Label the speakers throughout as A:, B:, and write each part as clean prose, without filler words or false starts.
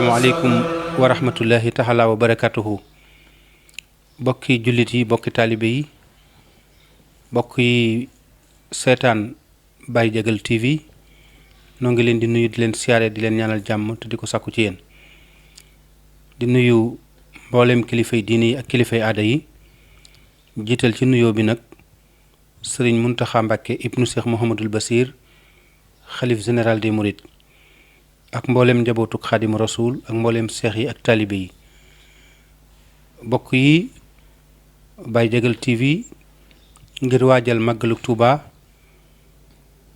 A: asalaamaaleykum wa rahmatullahi taala wa barakatuhu. bokki jullit yi, bokki taalibe yi, bokk yi seetaan Baye Diagal TV noo ngi leen di nuyu di leen siyaare di leen ñaanal jàmm te di ko sàkku ci yéen. di nuyu mboolem kilifay diini yi ak kilifay aada yi, jiital ci nuyoo bi nag sëriñ Muntaxa Mbàkke ibnu Cheikh Mouhamadul Basir xalif général des Mourides ak mboolem njabootuk Xaadimu Rasuul ak mboolem seex yi ak taalibe yi. bokk yi Baye Diagal TV ngir waajal màggaluk Tuuba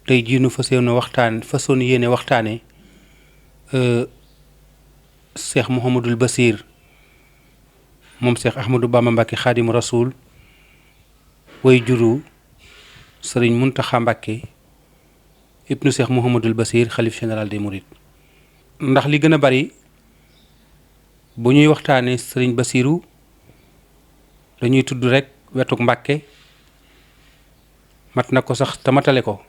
A: tey jii nu fasoon yéene waxtaane Cheikh Mouhamadul Basir moom Cheikh Ahmadou Bamba Mbàkke Xaadimu Rasuul way juru sëriñ Muntaxa Mbàkke ibnu Cheikh Mouhamadul Basir xalif général des Mourides. ndax li gën a bari bu ñuy waxtaane sëriñ Basiru dañuy tudd rekk wetuk Mbàkke, mat na ko sax te matale ko,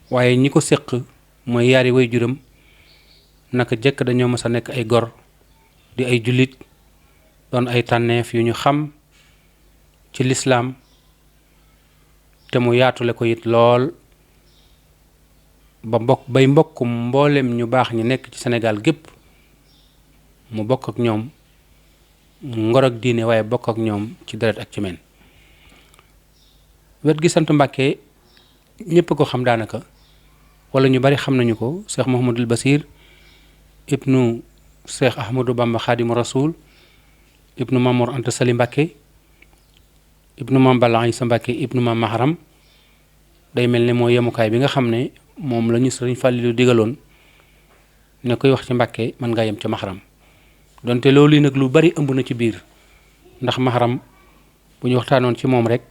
A: waaye ñi ko séq mooy yaari way juram naka jëkk dañoo mës a nekk ay gor di ay jullit doon ay tànneef yu ñu xam ci lislaam te mu yaatule ko it lool ba mbokkum mboolem ñu baax ñi nekk ci Sénégal gépp mu bokk ak ñoom ngor ak diine, waaye bokk ak ñoom ci deret ak ci men. wet gi sant Mbàkke ñépp ko xam daanaka, wala ñu bari xam nañu ko. Cheikh Mouhamadul Basir ibnu Cheikh Ahmadou Bamba Xaadimu Rasuul ibnu Mamour Anta Sali Mbàkke ibnu Mam Balla Isa Mbàkke ibnu Mam Maharam day mel ne moo yemukaay bi nga xam ne moom la ñu Sëriñ Fàllilu digaloon ne koy wax ci Mbàkke mën ngaa yem ca Maharam, donte loolu yi nag lu bari ëmb na ci biir, ndax Maharam bu ñu waxtaanoon ci moom rek,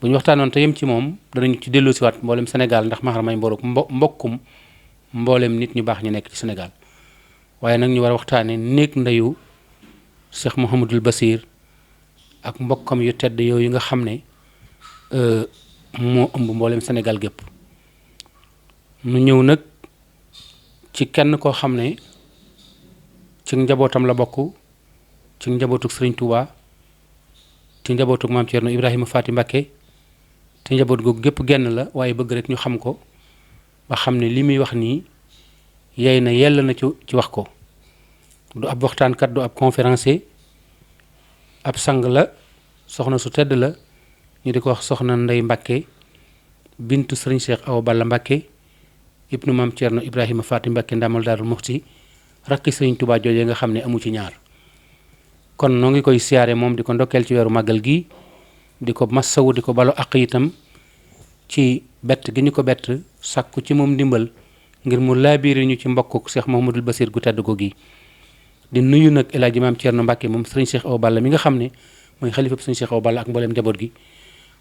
A: bu ñu waxtaanoon te yem ci moom danañu ci delloosiwaat mboolem Sénégal, ndax Maharam ay mbokkum mboolem nit ñu baax ñu nekk ci Sénégal. waaye nag ñu war a waxtaane néeg ndeyu Cheikh Mouhamadul Basir ak mbokkam yu tedd yooyu nga xam ne moo ëmb mboolem Sénégal gépp. nu ñëw nag ci kenn koo xam ne ci njabootam la bokk, ci njabootuk Sëriñ Tuuba, ci njabootuk Maam Cerno Ibrahima Faati Mbàkke, te njaboot googu gépp genn la, waaye bëgg rek ñu xam ko ba xam ne li muy wax nii yey na yell na ci wax ko. du ab waxtaankat, du ab conférencier, ab sang la, soxna su tedd la, ñu di ko wax soxna Ndey Mbàkke bintu Sëriñ Cheikh Awa Balla Mbàkke ibnu Maam Cerno Ibrahima Faati Mbàkke ndamal Daarul Muxti, rakki Sëriñ Tuubaa joojee nga xam ne amu ci ñaar. kon noo ngi koy siyaare moom di ko ndokkeel ci weeru màggal gi, di ko massawu, di ko balu àq itam ci bett gi ñu ko bett, sàkku ci moom ndimbal ngir mu laabiiri ñu ci mbokkuk Cheikh Mouhamadul Basir gu tedd ko gi. di nuyu nag El Hadji Maam Cerno Mbàkke moom Sëriñ Cheikh Awa Balla mi nga xam ne mooy xalifa Sëriñ Cheikh Awa Balla ak mbooleem njaboot gi,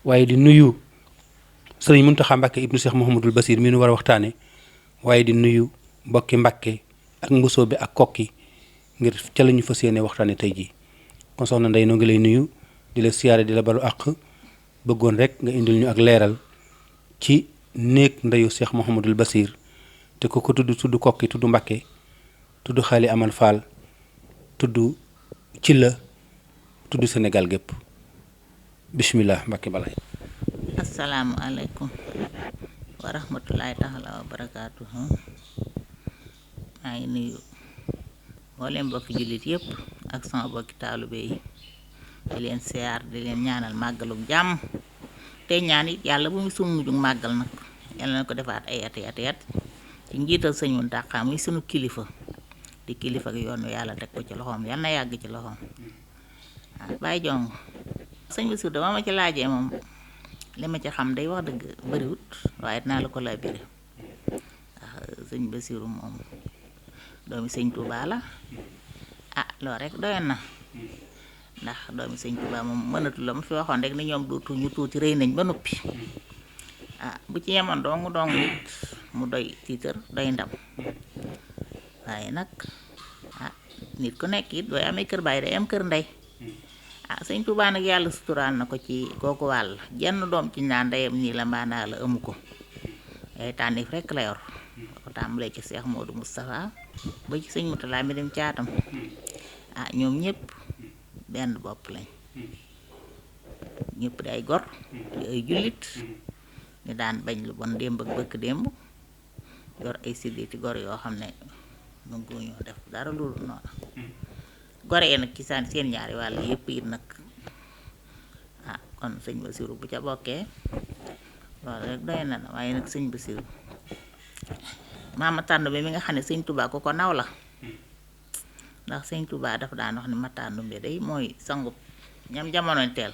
A: waaye di nuyu Sëriñ Muntaxa Mbàkke ibnu Cheikh Mouhamadul Basir mi nu war a waxtaane, waaye di nuyu mbokki Mbàkke ak mbusoo bi ak kokki ngir ca la ñu fas yéene waxtaane tey jii. kon soxna Ndey noo ngi lay nuyu di la siyaare di la balu àq, bëggoon rek nga indil ñu ak leeral ci néeg ndeyu Cheikh Mouhamadul Basir te ko tudd kokki, tudd Mbàkke, tudd Xaali Amal Fall, tudd ci la tudd Sénégal gépp. bismillah Mbàkke balay.
B: asalaamualeykum wa rahmatullahi taala wa barakaatuhu. maa ngi nuyu mboolem mbokki jullit yëpp ak sama mbokki taalibe yi, di leen siyaar, di leen ñaanal màggaluk jàmm, te ñaan it yàlla bu mu sunu mujjug màggal nag, yàlla na ko defaat ay ati ci njiital sëñ Muntaxa muy sunu kilifa, di kilifa ak yoonu yàlla teg ko ci loxoom, yal na yàgg ci loxoom. waaw Baye Jong sëñ Basiru dama ma ci laajee moom li ma ci xam day wax dëgg bariwut, waaye dinaa la ko laa biri. ndax sëñ Basiru moom doomi sëñ Tuubaa la, loolu rek doyoon na, ndax doomi sëñ Tuubaa moom mënatu la mu fi waxoon rek ni ñoom dootu ñu tuuti rëy nañ ba noppi. bu ci yemoon dong nit mu doy tiitër doy ndam, waaye nag nit ku nekk it dooy amee kër baay day am kër ndey. sëñ Tuubaa nag yàlla suturaal na ko ci kooku wàll, jenn doom ci naan ndeyam nii la mbaanaa la amu ko, ay tànnif rekk la yor. ko tàmbalee ci Cheikh Modou Moustapha ba ci sëñ Mutulaa mi dem caatam ñoom ñëpp benn bopp lañ ñëpp di ay gor di ay jullit ñu daan bañ lu bon démb ak bëkk démb yor ay sidditi gor yoo xam ne nanguñoo def dara loolu noonu gore nag ci seen ñaari wàll yëpp it nag kon sëñ Basiru bu ca bokkee loolu rek doy na waaye nag sëñ Basiru Mamatandumbe mi nga xam ne sëñ Tuubaa ko naw la ndax sëñ Tuubaa dafa daan wax ne Matandumbe day mooy sangu ñam jamonoy teel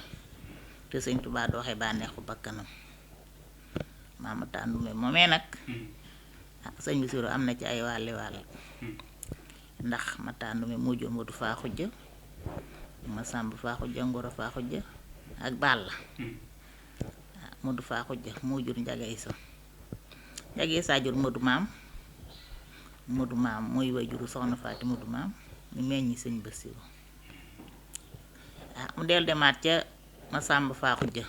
B: te sëñ Tuubaa du waxee bànneexu bakkanam Mamatandumbe moomee nag sëñ Basiru am na ci ay wàll ndax Matandumbe moo jur Madu Faa Xujja Masamba Faa Xujja Ngoro Faa Xujja ak Balla Madu Faa Xujja moo jur Njaga Isa jur Madu Maam mooy way juru soxna Faati Madu Maam mu meññi sëñ Basiru mu del demaat ca Masamba Faa Xujja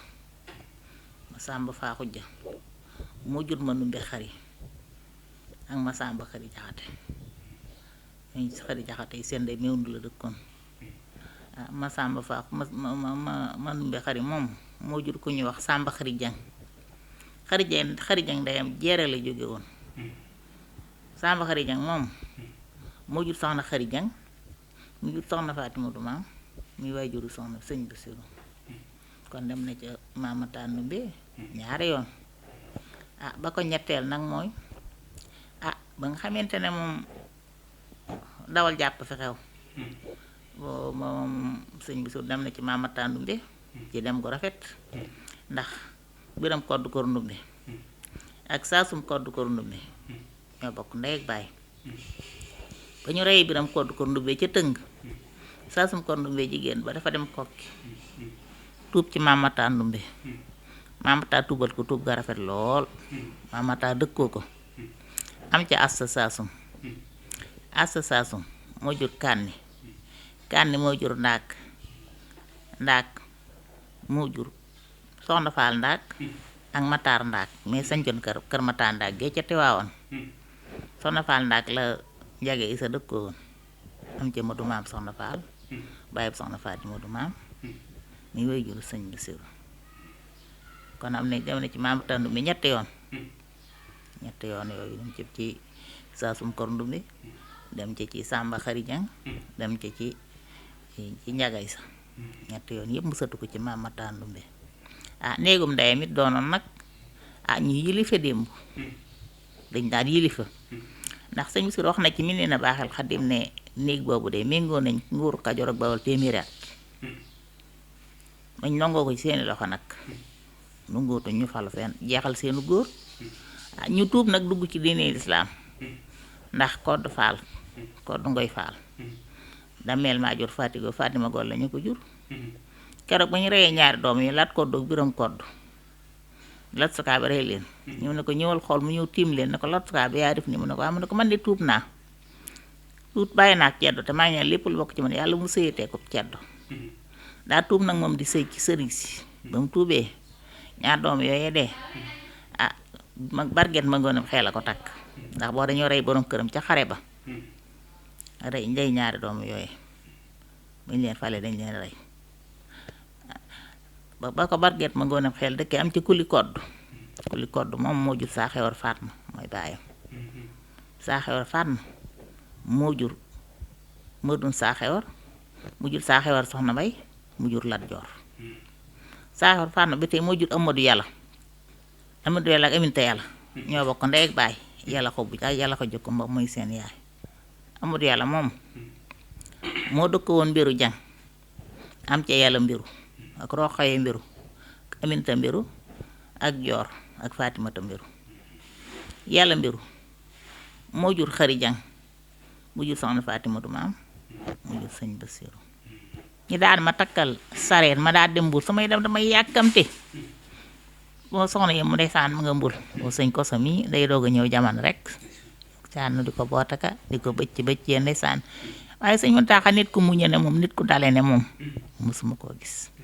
B: moo jur Manumbe Xari ak Masamba Xari Jaxate ñooñu si Xari Jaxate yi seen day mewndu la dëkkoon Masamba Faa Manumbe Xari moom moo jur ku ñuy wax Samba Xari Jang Xari Jang ndeyam jeere la jóge woon Samba Xari Jang moom moo jur soxna Xari Jang mu jur soxna Faati Madu Maam muy waay juru soxna sëñ Basiru kon dem na ca Mamatandumbe ñaari yoon ba ko ñetteel nag mooy ba nga xamante ne moom dawal jàpp fi xew boo moom sëñ Basiru dem na ci Mamatandumbe ci dem gu rafet ndax Biram Koddu Kor Ndumbe ak Saasum Koddu Kor Ndumbe ñoo bokk ndey ak baay ba ñu reyee Biram Koddu Kor Ndumbe ca tëng Saasum Kor Ndumbe jigéen ba dafa dem kokki tuub ci Mamatandumbe Mamata tuubal ko tuub ga rafet lool Mamata dëkkoo ko am ca Asta Saasum moo jur Kanni moo jur Ndaak moo jur Soxna Faal Ndaak ak Mataar Ndaak mais sañcoon kër Mataar Ndaak gee ca Tiwaawoon Soxna Faal Ndaak la Njaga Isa dëkkoo woon am ca Madu Maam Soxna Faal bàyyi Soxna Faati Madu Maam mi way juru sëñ Basiru kon am na dem na ci Mamatandumbe ñetti yoon yooyu dem ci Saasum Kor Ndumbe dem ci Samba Xari Jang dem ci Njaga Isa ñetti yoon yëpp mu sëtu ko ci Mamatandumbe néegum ndeyam it doonoon nag ñu yilifa démb dañ daan yilifa ndax sëñ Basiru wax na ci Minina Baaxil Xadim ne néeg boobu de méngoo nañ nguuru Kajoor ak Bawol téeméeri at mañ nangoo ko ci seeni loxo nag nu ngóotu ñu falu fenn jeexal seenu góor ñu tuub nag dugg ci diine lislaam ndax Koddu Faal Koddu Ngoy Faal dameel maa jur Fatima Gol lañu ko jur keroog ba ñu reyee ñaari doom yi Lat Koddu ak Biram Koddu Lat Sukaa ba rey leen ñu ne ko ñëwal xool mu ñëw tiim leen ne ko Lat Sukaa ba yaa def ni mu ne ko mu ne ko man de tuub naa bàyyi naa ak ceddo te maa ngi lépp lu bokk ci man yàlla mu sëyatee ko ceddo daa tuub nag moom di sëy ci sëriñ si ba mu tuubee ñaar doom yooyee dee mag barget ma ngoonam xel a ko takk ndax boo dañoo rey borom këram ca xare ba rey ndey ñaari doom yooyee buñ leen fale dañ leen rey ba ko barget ma ngoonam xel dëkkee am ci Kuli Koddu moom moo jur saa xewar Fatma mooy baayam saa xewar Fatma moo jur Madun saa xewar mu jur saa xewar Soxna Mbay mu jur Lat Joor saa xewar Fatma bi tey moo jur Amadu Yàlla ak Aminta Yàlla ñoo bokk ndey ak baay Yàlla ko bu Yàlla ko jokko mba mooy seen yaay Amadu Yàlla moom moo dëkk woon Mbiru Jang am ca Yàlla Mbiru ak Roxaye Mbiru ak Aminta Mbiru ak Joor ak Fatimata Mbiru Yàlla Mbiru moo jur Xari Jang mu jur Soxna Fatimatu Maam mu jur sëñ Basiru ñu daal ma takkal sareet ma daal dem Mbuur samay dem damay yàkkamte boo soxna yi mu ndeysaan mu nga Mbuur boo sëñ Koso mi day doog a ñëw jamono rek sànn di ko bootaka di ko bëccee ndeysaan waaye sëñ Muntaxa nit ku muñe ne moom nit ku dale ne moom mosuma koo gis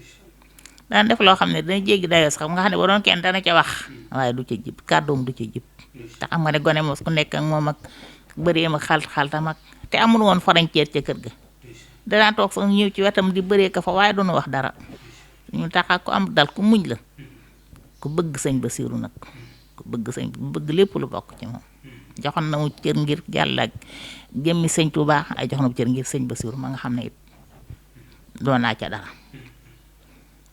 B: daan def loo xam ne dana jéggi dayoo sax nga xam ne ba doon kenn dana ca wax waaye du ca jib kàddoom du ca jib te xam nga ne gone mos ku nekk ak moom ak bëree ma xaltam ak te amul woon frontière ca kër ga danaa toog sax ñëw ci wetam di bëree ka fa waaye doonu wax dara ñu taxa ko am dal ku muñ la ku bëgg sëñ Basiiru nag ku bëgg lépp lu bokk ci moom joxoon na mu cër ngir yàlla ak jëmmi sëñ Tuubaa ay jox na mu cër ngir sëñ Basiiru ma nga xam ne it doon naa ca dara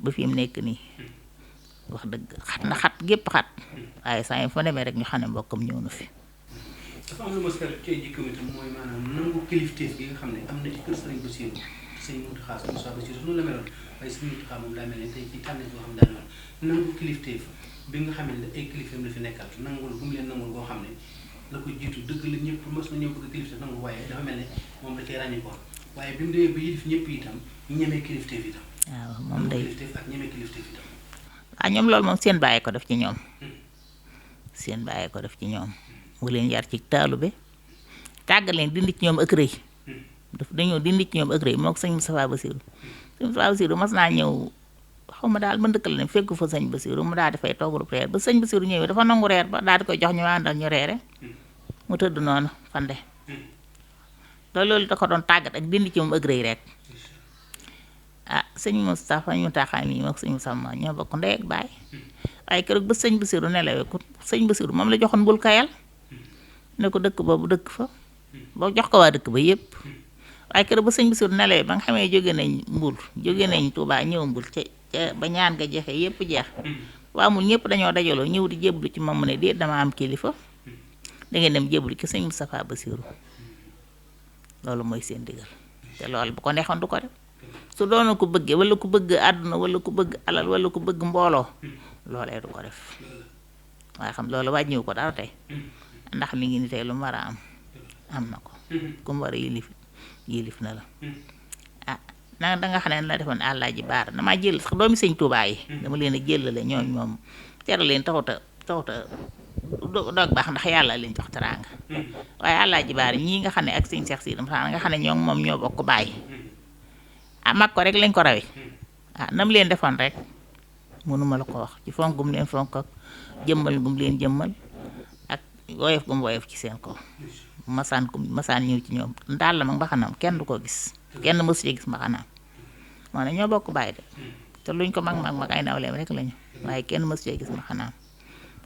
B: ba fi mu nekk nii wax dëgg xat na xat gépp xat waaye saa yi fa demee rek ñu xam ne mbokkam ñëw na fi.
A: dafa am lu ma seetlu ci jikkoom itam mooy maanaam nangu kilifteef gi nga xam ne am na ci kër sëriñ Basiiru sëñ Muntaxaa sëñ Moussa Basiiru noonu la meloon waaye sëñ Muntaxaa moom daa mel ne tey ci tànn boo xam ne daal nangu kilifteef bi nga xam ne ay kilifteem la fi nekkal nangul bu mu leen nangul boo xam ne la ko jiitu dëgg la ñëpp mos na ñëw bëgg kilifteef nangu waaye dafa mel ne moom da cee ràññi ko waaye bi mu demee ba yilif ñëpp itam ñemee kilifteef itam.
B: waaw moom day
A: kilifteef ak ñemee kilifteef itam.
B: ñoom loolu moom seen bàyyi ko def ci ñoom seen bàyyi ko def ci ñoom mu leen yar ci taalube tàggal leen dindi ci ñoom ak rëy dañoo dindi ci ñoom ak rëy moo ko sëñ Moustapha Basiiru sëñ Moustapha Basiiru mas naa ñëw xaw ma daal ma ndëkkal leen fekk fa sëñ Basiiru mu daal di fay toggalu reer ba sëñ Basiiru ñëwee dafa nangu reer ba daal di koy jox ñu àndal ñu reere mu tëdd noonu fande loolu da ko doon tàggat ak dindi ci moom ak rëy rek sëñ Moustapha ñu taxaay mii moo ko sëñ Moustapha ñoo bokk ndey ak baay waaye keroog ba sëñ Basiiru nelawee ko sëñ Basiiru moom la joxoon bul kayal ne ko dëkk boobu dëkk fa boo jox ko waa dëkk ba yépp waaye keroog ba sëñ Basiiru nelawee ba nga xamee jóge nañ mbul jóge nañ Tuubaa ñëw mbul ca ba ñaan nga jeexee yépp jeex waa mul ñëpp dañoo dajaloo ñëw di jéblu ci moom mu ne déet dama am kilifa dangeen dem jéblu ci sëñ Moustapha Basiiru loolu mooy seen digal te loolu bu ko neexoon du ko def su doona ko bëggee wala ku bëgg àdduna wala ku bëgg alal wala ku bëgg mbooloo loolee du ko def waaye xam loolu wàññiwu ko dara tey ndax mi ngi ni tey lu mu war a am na ko ku mu war a yilif na la na danga xam ne la defoon Alaaji Baara damaa jël sax doomi sëñ Tuubaa yi dama leen a jëlale ñooñ moom tere leen taxuta doog baax ndax yàlla leen jox teraanga waaye Alaaji Baara ñii nga xam ne ak sëñ Seex Si dama nga xam ne ñoo moom ñoo bokk bàyyi mag ko rek lañ ko rawee nam leen defoon rek mënuma la ko wax ci fonk gum leen fonk ak jëmmal gum leen jëmmal ak woyof gum woyof ci seen kaw masaan ñëw ci ñoom daal la mag mbaxanaam kenn du ko gis kenn mësu ci gis mbaxanaam moo ne ñoo bokk bàyyi de te luñ ko mag ay nawleem rek lañu waaye kenn mësu ci gis mbaxanaam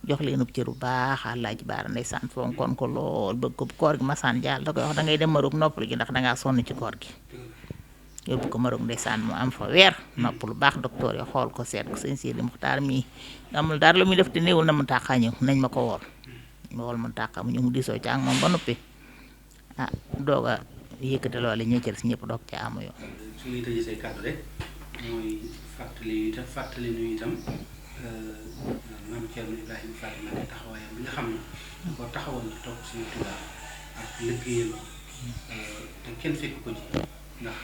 B: jox leen ub cër bu baax Alaaji Baara ndeysaan fonkoon ko lool bëgg ko koor gi masaan jaal da koy wax dangay dem Maroc noppalu ji ndax dangaa sonn ci koor gi yóbbu ko Maroc ndeysaan mu am fa weer nopp lu baax docteur yi xool ko seet ko sëñ Sidi Muxtaar mii amul dara lu muy def te néewul na mu tàqaa ñëw nañ ma ko wool mu tàqaa mu ñëw mu diisoo ci ak moom ba noppi doog a yëkkate loole ñi ci des ñëpp doog ca amu yoon.
A: su ñuy tëjee say kàddu rek mooy fàttali nu itam maam Thierno Ibrahima Faty Mbacké taxawaayam bi nga xam ne da ko taxawoon ci topp suñu Tuubaa ak liggéeyam te kenn fekk ko ci ndax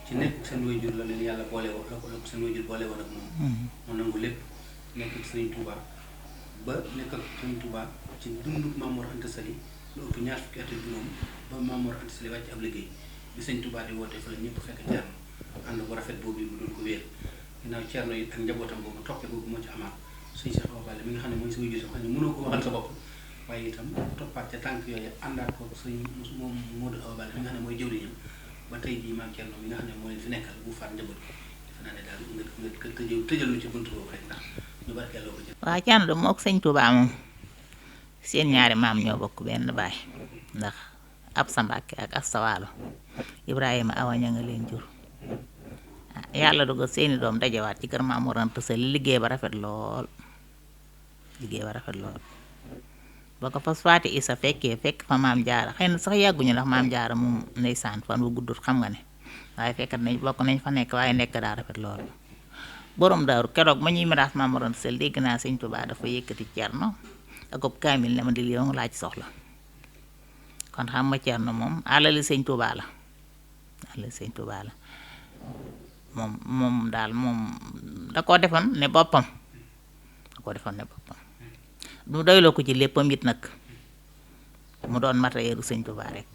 A: ci nekk seen waajur la leen yàlla boole woon la ko seen waajur boole woon ak moom mu nangu lépp nekk ak Sëriñ Tuubaa ba nekk ak Sëriñ Tuubaa ci dundu Maam Mor Anta Sali lu ëpp ñaar fukki at ak juróom ba Maam Mor Anta Sali wàcc ab liggéey bi Sëriñ Tuubaa di woote fa la ñëpp fekk Thierno ànd bu rafet boobu mu doon ko wéer ginnaaw Thierno yi ak njabootam boobu toppe boobu moo ci amaat suñu Cheikh Awa Balla mi nga xam ne mooy sa waajur xam ne mënoo ko waxal sa bopp waaye itam toppaat ca tànk yooyu àndaat ko suñ moom Modou Awa Balla mi nga xam ne mooy jëwriñam ba tey jii maam Thierno mi nga xam ne moo leen fi nekkal bu faat njaboot defe naa ne daal nga tëjal lu ci buntu boobu rek ndax ñu barkeeloo ko jël.
B: waaw Thierno de moo ko sëñ Tuubaa moom seen ñaari maam ñoo bokk benn baay ndax Absa Mbàkke ak Asta Waalo Ibrahima Awa ña nga leen jur yàlla dogal seeni doom dajewaat ci kër Maam Mor Anta Sali liggéey ba rafet lool ba ko fas Faati Isa fekkee fekk fa maam Jaara xëy na sax yàgguñu ndax maam Jaara moom ndeysaan fan bu guddut xam nga ne waaye fekkat nañ bokk nañ fa nekk waaye nekk daa rafet lool borom daaru keroog ma ñuy miraas Maam Mor Anta Sali dégg naa sëñ Tuubaa dafa yëkkati Cerno ak ab kaamil ne ma di li nga laaj soxla kon xam nga Cerno moom alali sëñ Tuubaa la moom daal moom da koo defoon ne boppam du doyloo ko ci léppam it nag mu doon matérielu sëñ Tuubaa rek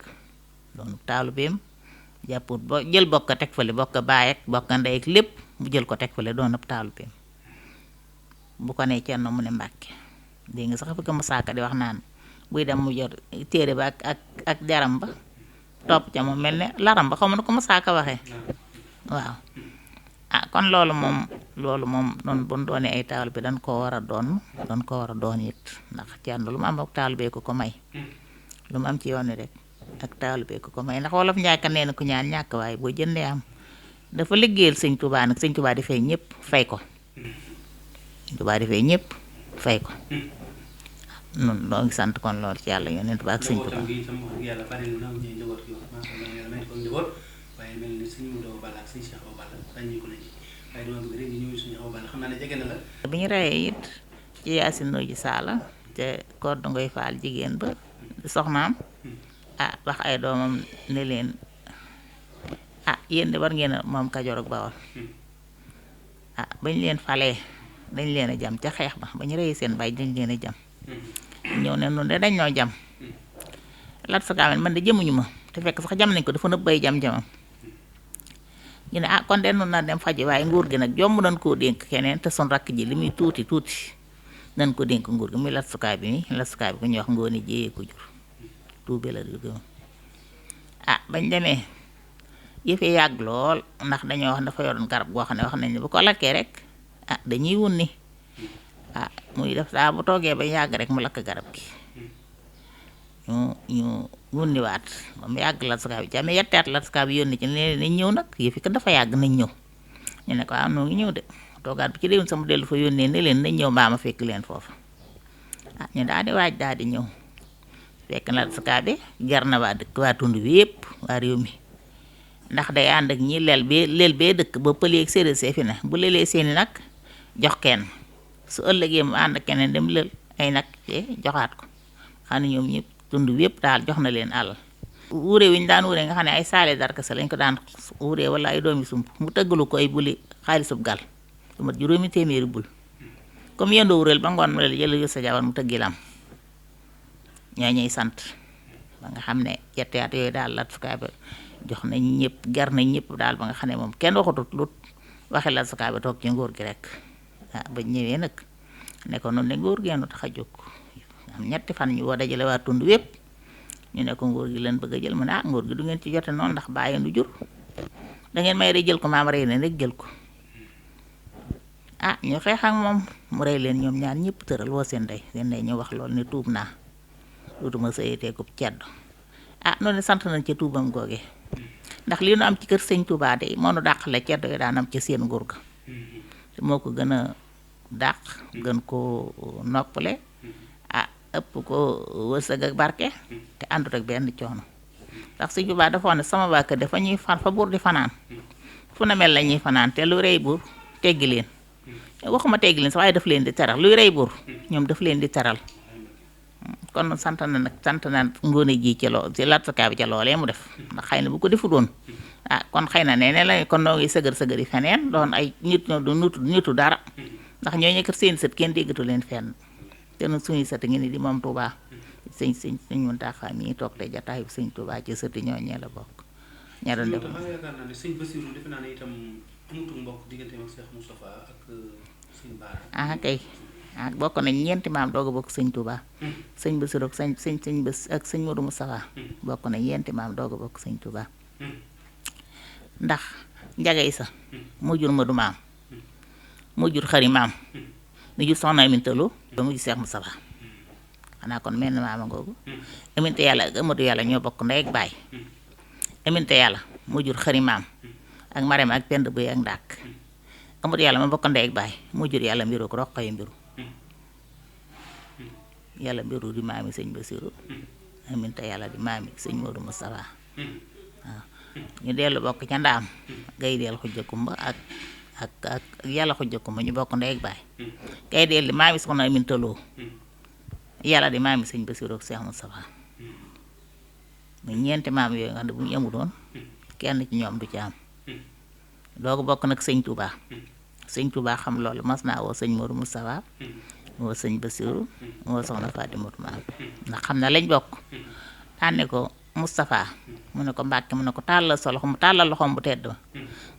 B: doon taalubeem jàpput bo jël bokk teg fale bokk baay ak bokk ndey ak lépp mu jël ko teg fale doon ab taalubeem bu ko nee Cerno mu ne Mbàkke dégg nga sax fi ko Musaa Ka di wax naan buy dem mu jot téere ba ak jaram ba topp ca moom mel ne laram ba xaw ma nu ko Musaa Ka waxee waaw kon loolu moom noonu bu ñu doonee ay taalibe bi dañ koo war a doon it ndax Thierno lu mu am ak taalibe ko may lu mu am ci yoon wi rek ak taalibe ko may ndax wolof Njaay ka nee na ku ñaan ñàkk waaye boo jëndee am dafa liggéeyal sëñ Touba nag sëñ Touba di fay ñëpp fay ko sëñ Touba di fay ñëpp fay ko noonu noo ngi sant kon loolu ci yàlla yonent ba ak sëñ Touba
A: waaye mel ni sëñ Modou Awa Balla ak sëñ Cheikh Awa Balla ràññee ko nañu waaye dama bëgg rek nga ñëw suñu Awa Balla xam naa ne jege na la.
B: bi ñu reyee it ci Yaasin Nooji Saala te Koddu Ngoy Faal jigéen ba soxnaam wax ay doomam ne leen yéen de war ngeen a moom Kajoor ak Bawol bañ leen falee dañ leen a jam ca xeex ba ba ñu reyee seen baay dañ leen a jam ñëw ne noonu de dañ ñoo jam Lat Sukaabe man de jëmuñu ma te fekk sax jam nañ ko dafa nëbb bay jam-jamam ñu ne kon de noonu naa dem faji waaye nguur gi nag jomb nañ koo dénk keneen te sun rakk ji li muy tuuti nañ ko dénk nguur gi muy Lat Sukaabe ku ñuy wax Ngoone Jéeye ko jur tuube la jóge moom bañ demee yëfee yàgg lool ndax dañoo wax dafa yoroon garab goo xam ne wax nañ ne bu ko lakkee rek dañuy wunni muy def saa bu toogee ba yàgg rek mu lakk garab gi ñu wunniwaat ba mu yàgg Lat Sukaabe bi ci amee yetti at Lat Sukaabe bi yónni ci ne nañ ñëw nag yëfi ko dafa yàgg nañ ñëw ñu ne ko noo ngi ñëw de toogaat bi ci déwén sama dellu fa yónnee ne leen nañ ñëw mbaa ma fekk leen foofu ñu daal di waaj daal di ñëw fekk Lat Sukaabe jar na waa dëkk waa tund bi yépp waa réew mi ndax day ànd ak ñi leel bee dëkk ba pëleeg séeréer see fi ne bu lelee seeni nag jox kenn su ëllëgee mu ànd ak keneen dem lël ay nag joxaat ko xam ne ñoom ñëpp tund bi yépp daal jox na leen àll wuure wi ñu daan wuure nga xam ne ay saale darkase lañ ko daan wuure wala ay doomi sump mu tëggalu ko ay buli xaalisub gal lu mat juróomi téeméeri bul comme yendoo wureel ba ngoon mu la jël yu sa jabar mu tëggi lam ñoo ñuy sant ba nga xam ne yetti at yooyu daal Lat Sukaabe jox nañ ñëpp gar nañ ñëpp daal ba nga xam ne moom kenn waxatut lut waxi Lat Sukaabe toog ci nguur gi rek ba ñëwee nag ne ko noonu ne nguur geenu tax a jóg am ñetti fan ñu woo dajale waa tund wépp ñu ne ko nguur gi leen bëgg a jël mu ne nguur gi du ngeen ci jote noonu ndax bàyyi nu jur da ngeen may rey jël ko maam rey leen rek jël ko ñu xeex ak moom mu rey leen ñoom ñaar ñëpp tëral woo seen ndey ñu wax loolu ne tuub naa dootuma sëyatee ko ceddo noonu sant nañ ca tuubam googe ndax lii nu am ci kër sëñ Touba de moo nu dàqale ceddo yi daan am ca seen nguur ga te moo ko gën a dàq gën koo noppale ëpp ko wërsëg ak barke te àndut ak benn coono ndax sëñ Touba dafa wax ne sama waa kër dafa ñuy fa buur di fanaan fu na mel la ñuy fanaan te lu rëy buur teggi leen waxuma teggi leen sax waaye daf leen di teral luy rëy buur ñoom daf leen di teral kon sant na Ngoone ji ci Lat Sukaabe ca loolee mu def ndax xëy na bu ko defu doon kon xëy na nee la kon noo ngi sëgër yi feneen doon ay nit ñoo du nitu dara ndax ñooñu kër seen sët kenn déggatu leen fenn te nu suñuy sët ngi ni di moom Touba sëñ Muntaxa mi toog te jataay bi sëñ Touba ci sëti ñooñee la bokk ña doon def
A: yaakaar naa ne sëñ Basiru defe naa ne itam amutul mbokk digganteem ak Cheikh Moustapha ak sëñ Baara
B: kay bokk nañ ñeenti maam doog a bokk sëñ Touba sëñ Basiru ak sëñ Bas ak sëñ Modou Moustapha bokk nañ ñeenti maam doog a bokk sëñ Touba ndax njagay sa moo jur Madu maam moo jur xari maam ni jur soxna Amintaloo ba mu jur Cheikh Moustapha xanaa kon menn maama ngoogu Aminte Yàlla ak Amadu Yàlla ñoo bokk ndey ak baay Aminte Yàlla moo jur xari maam ak Marème ak Pend Bëy ak Ndaak Amadu Yàlla ma bokk ndey ak baay moo jur Yàlla mbiru ko Roqaya mbiru Yàlla mbiru di maami sëñ Basiru Aminte Yàlla di maami sëñ Modou Moustapha waaw ñu dellu bokk ca ndaam gay deel xujja kumba ak Yàlla xujja kumba ñu bokk ndey ak baay gay deel di maami soxna Amintaloo Yàlla di maami sëñ Basiru ak Cheikh Moustapha mu ñeenti maam yooyu nga xam ne bu ñu amu doon kenn ci ñoom du ci am doogu bokk nag sëñ Touba xam loolu mas naa woo sëñ Modou Moustapha woo sëñ Basiru woo soxna Fatimatu maam ndax xam na lañ bokk daan ne ko Moustapha mu ne ko Mbàkke mu ne ko tàllal sa loxo mu tàllal loxoom bu tedd ma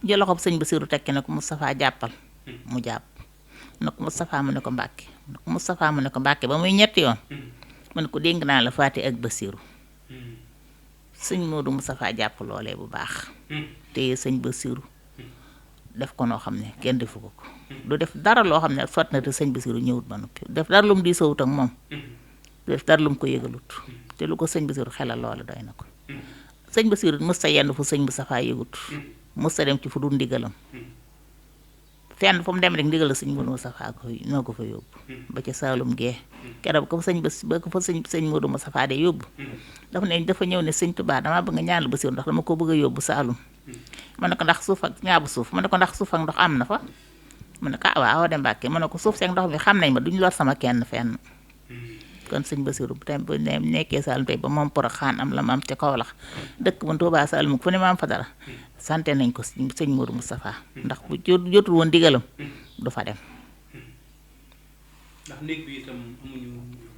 B: jël loxo bu sëñ Basiru tekki ne ko Moustapha jàppal mu jàpp mu ne ko Moustapha mu ne ko Mbàkke mu ne ko Moustapha mu ne ko Mbàkke ba muy ñetti yoon ma ne ko dénk naa la Faati ak Basiiru sëñ Modou Moustapha jàpp loolee bu baax téye sëñ Basiiru def ko noo xam ne kenn defu ko du def dara loo xam ne sot na te sëñ Basiiru ñëwut ba noppi def dara lu mu di sowut ak moom du def dara lu mu ko yëgalut te lu ko sëñ Basiiru xelal loola doy na ko sëñ Basiiru mës ta yenn fu sëñ Moustapha yëgut mës ta dem ci fu dul ndigalam fenn fu mu dem rek ndigal la sëñ Modou Moustapha ko ñoo ko fa yóbbu ba ca Saalum gee keroog ko fa sëñ Modou Moustapha de yóbbu dafa ñëw ne sëñ Touba damaa bëgg nga ñaanal Basiiru ndax dama ko bëgg a yóbbu Saalum ma ne ko ndax suuf ak ñaabu suuf ma ne ko ndax suuf ak ndox am na fa mu ne ko waaw dem Mbàkke ma ne ko suuf seeg ndox mi xam nañ ma duñ lor sama kenn fenn kon sëñ Basiiru bu tey bu nekkee Saalum tey ba moom Poroxaan am la ma am ca Kawlax dëkk bu Tuubaa Saalum fu ne ma am fa dara sante nañ ko sëñ Modou Moustapha ndax bu jotul woon digalam du fa dem.
A: ndax néeg bi itam amuñu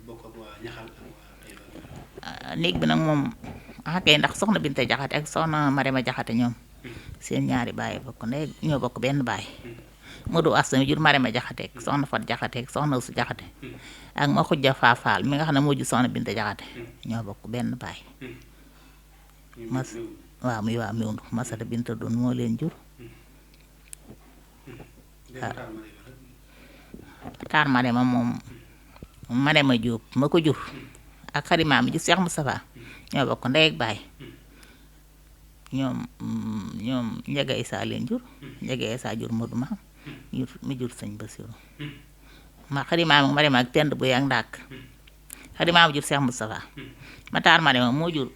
A: bokk ak waa Ñaxal ak waa Taïba.
B: néeg bi nag moom kay ndax soxna Binta Jaxate ak soxna Marema Jaxate ñoom seen ñaari baay bokk ndey ñoo bokk benn baay Modou Asta mi jur Marema Jaxate ak soxna Fat Jaxate ak soxna Usu Jaxate ak ma xujja Faafaal mi nga xam ne moo jur soxna Binta Jaxate ñoo bokk benn baay waaw muy waa Mewndu Masata Binta doon moo leen jur taar Marema moom Marema Jóob ma ko jur ak xarimaa mi jur Seex Mustafaa ñoo bokk ndey ak baay ñoom Njaga Isaa leen jur Njaga Isaa jur Modou ma mi jur sëñ Basiiru ma xarimaa mi Marema ak tend bu ak ndàkk xarimaa mi jur Seex Mustafaa Mataar Marema moo jur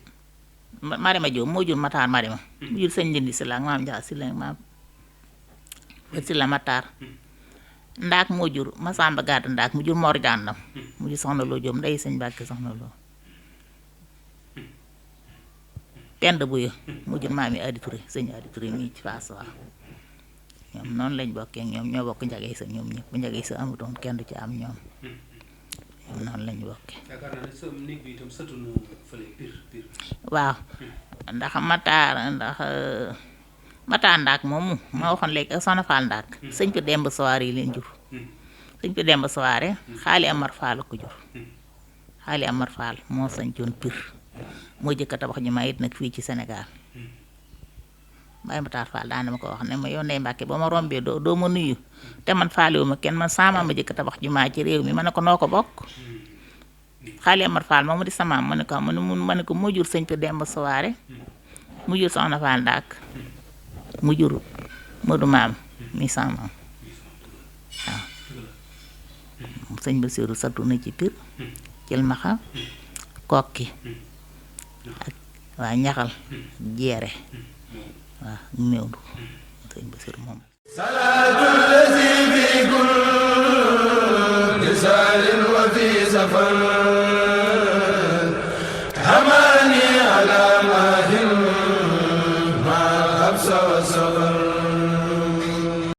B: Marema Jóob moo jur Mataar Marema mu jur sëñ Ndindi Silla ak maam Njaay Silla maam Silla Mataar ndaak moo jur Masamba Gàdd ndaak mu jur Mor Jàndam mu jur soxna Loo Jóob ndey sëñ Mbàkke soxna Loo pend bu ya mu jur maam yi Adi Touré sëñ Adi Touré mii ci Faas waaw ñoom noonu lañ bokkee ñoom ñoo bokk Njaga Isa ñoom ñëpp bu Njaga Isa amutoon kenn du ci am ñoom noonu lañ bokkee.
A: yaakaar naa ne sa néeg bi itam sëtu na fële Pire.
B: waaw ndax Mataa Ndaak moomu ma waxoon léegi ak Soxna Faal Ndaak sëñ Pire Demba Sawaare yi leen jur sëñ Pire Demba Sawaare Xaali Amar Faal ko jur Xaali Amar Faal moo sañcoon Pire moo jëkk a tabax ñu ma it nag fii ci Sénégal Baye Matar Fall daana ma ko wax ne ma yow Ndey Mbàkke ba ma rombee doo ma nuyu te man faalewu ma kenn man sama ma jëkk a tabax jumaa ci réew mi ma ne ko noo ko bokk Xaali Amar Fall moom di sama ma ne ko moo jur sëñ Pire Demba Sawaare mu jur Soxna Faal Ndaak mu jur Modou Maam mi sama waaw sëñ Basiiru sattu na ci Pire Cilmaxa Kokki ak waa Ñaxal Jeere waaw Mewndu sëñ Basiiru moom salaatul lazi fi kulli saarin wa fi safar